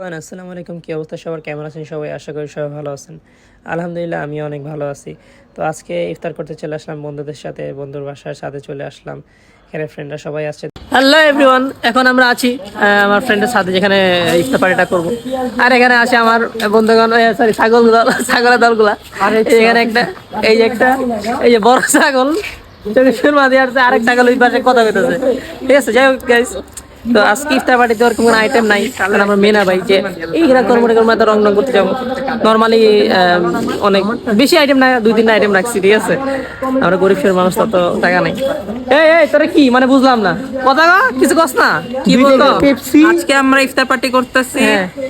আসসালামু আলাইকুম, কি অবস্থা সবার, কেমন আছেন সবাই? আশা করি সবাই ভালো আছেন। আলহামদুলিল্লাহ আমি অনেক ভালো আছি। তো আজকে ইফতার করতে চলে আসলাম বন্ধুদের সাথে, বন্ধুর বাসার সাথে চলে আসলাম। এখানে ফ্রেন্ডরা সবাই আসছে। হ্যালো এভরিওয়ান, এখন আমরা আছি আমার ফ্রেন্ডের সাথে যেখানে ইফতার পার্টিটা করবো। আর এখানে আছে আমার বন্ধুগণ, সরি ছাগলের দলগুলা। এখানে একটা এই যে বড় ছাগল সুরমা দিয়ে আসছে, আরেক ছাগল ওই পাশে কথা বলতেছে। ঠিক আছে, যাই হোক গাইস, তো আজকে ইফতার পার্টিতে ওরকম কোনো আইটেম নাই, কারণ আমার মেনা ভাই যে এইখানে কর্মটা রং রং করতে যাবো। নর্মালি অনেক বেশি আইটেম না, 2-3 আইটেম রাখছি। ঠিক আছে, আমরা গরিব ফের মানুষ, তত টাকা নেই। এই তোরা কি মানে বুঝলাম না কথা, কিছু কস না কি বলতো? আজকে আমরা ইফতার পার্টি করতেছি।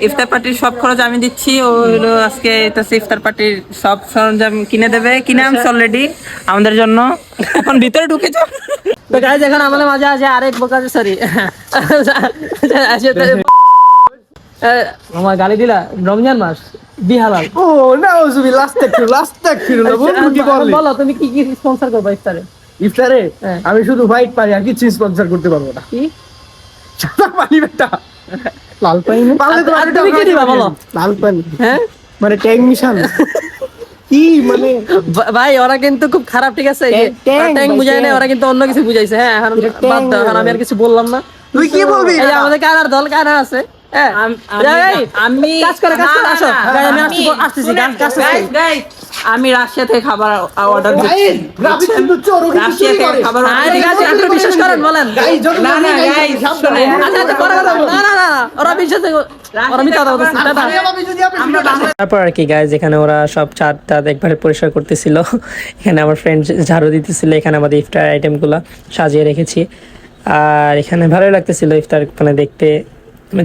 ইফতার পার্টির সব খরচ আমি দিচ্ছি। ও হলো আজকে ইফতার পার্টির সব সরঞ্জাম কিনে দেবে, কিনে আনছে অলরেডি আমাদের জন্য। এখন ভিতরে ঢুকে যাও। তো গাইস, এখন আমাদের মাঝে আছে আরেক বোকা, সরি আমার গালি দিলা, রমজান মাস বিহালাল। ও না, ওজুবি লাস্ট একটু না বন্ধু, কি বলে? বলো তুমি কি কি স্পন্সর করবে ইফতারে? ইফতারে আমি শুধু হোয়াইট পানি আর কিছু স্পন্সর করতে পারবো না। কি সাদা পানি বেটা, লাল পানি পারলে তো আর তুমি কি দিবা বলো? লাল পানি, হ্যাঁ মানে ট্যাং মিশান কি মানে? ভাই ওরা কিন্তু খুব খারাপ, ঠিক আছে? ট্যাং বুঝায় না, ওরা কিন্তু অন্য কিছু বুঝাইছে। হ্যাঁ, এখন বাদ দাও, এখন আমি আর কিছু বললাম না। তুই কি বলবি? এই যে আমাদের কানার দল, কানা আছে। আমি রাশিয়া থেকে খাবার অর্ডার দিচ্ছি। বিশ্বাস করেন বলেন? তারপর আর কি গাইজ, এখানে ওরা সব চারটা একবারে পরিষ্কার করতেছিল। এখানে আমার ফ্রেন্ড ঝাড়ু দিতেছিল। এখানে আমাদের ইফতার আইটেম গুলা সাজিয়ে রেখেছি। আর এখানে ভালোই লাগতেছিল ইফতার, মানে দেখতে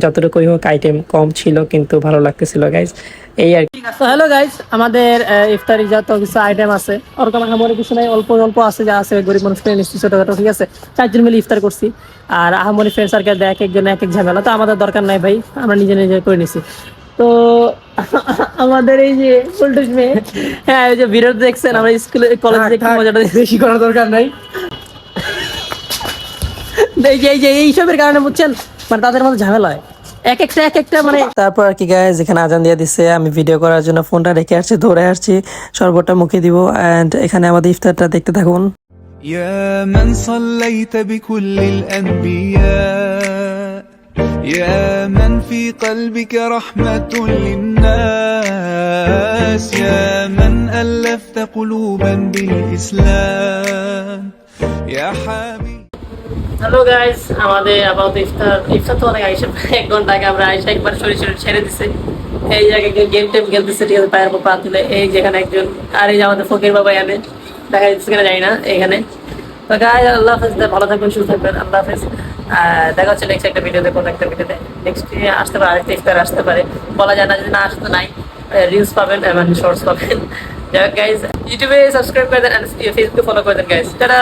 যতটুকুই হোক আইটেম কম ছিল, কিন্তু ভালো লাগতেছিল গাইজ, এই আর কি। তো হ্যালো গাইজ, আমাদের ইফতারি যত কিছু আইটেম আছে ওরকম আহামরি কিছু নাই, অল্প অল্প আছে, যা আছে গরিব মানুষ ফ্রেন্ড নিচ্ছি ছোটখাটো। ঠিক আছে, 4 জন মিলে ইফতার করছি। আর আহামরি ফ্রেন্ড সার্কেল এক একজন এক এক ঝামেলা, তো আমাদের দরকার নাই ভাই, আমরা নিজে নিজে করে নিছি। তো আমাদের এই যে ফুলটুস মেয়ে, হ্যাঁ ওই যে ভিডিও দেখছেন, আমরা স্কুলে কলেজে দেখি, মজাটা বেশি করার দরকার নাই। এইসবের কারণে বুঝছেন, মানে তাদের মধ্যে ঝামেলা হয় এক একটা মানে। তারপর আর কি গাইজ, এখানে আজান দিয়ে দিচ্ছে, আমি ভিডিও করার জন্য ফোনটা রেখে আসছি, ধরে আসছি, শরবতটা মুখে দিব। এন্ড এখানে আমাদের ইফতারটা দেখতে থাকুন। يا من صليت بكل الأنبياء يا من في قلبك رحمة للناس يا من ألفت قلوبا بالإسلام يا حبيب। হ্যালো গাইস, আমাদের আপাতত ইফতার তো অনেক আইসা, 1 ঘন্টা আগে আমরা আইসা একবার শরীর ছেড়ে দিছে। এই জায়গায় গেম টেম খেলতেছে, ঠিক আছে, পায়ের উপর পা তুলে। এই যেখানে একজন, আর এই যে আমাদের ফকির বাবা এনে দেখা যাচ্ছে কিনা জানি না এখানে। তো গাইস, আল্লাহ হাফেজ, ভালো থাকবেন, সুস্থ থাকবেন, আল্লাহ হাফেজ। দেখা হচ্ছে নেক্সট একটা ভিডিওতে, কোনো একটা ভিডিওতে। নেক্সট আসতে পারে, আরেকটা ইফতার আসতে পারে, বলা যায় না। যদি না আসতে নাই, রিলস পাবেন, মানে শর্টস পাবেন। যাই হোক গাইস, ইউটিউবে সাবস্ক্রাইব করে দেন, ফেসবুকে ফলো করে দেন গাইস। টাটা।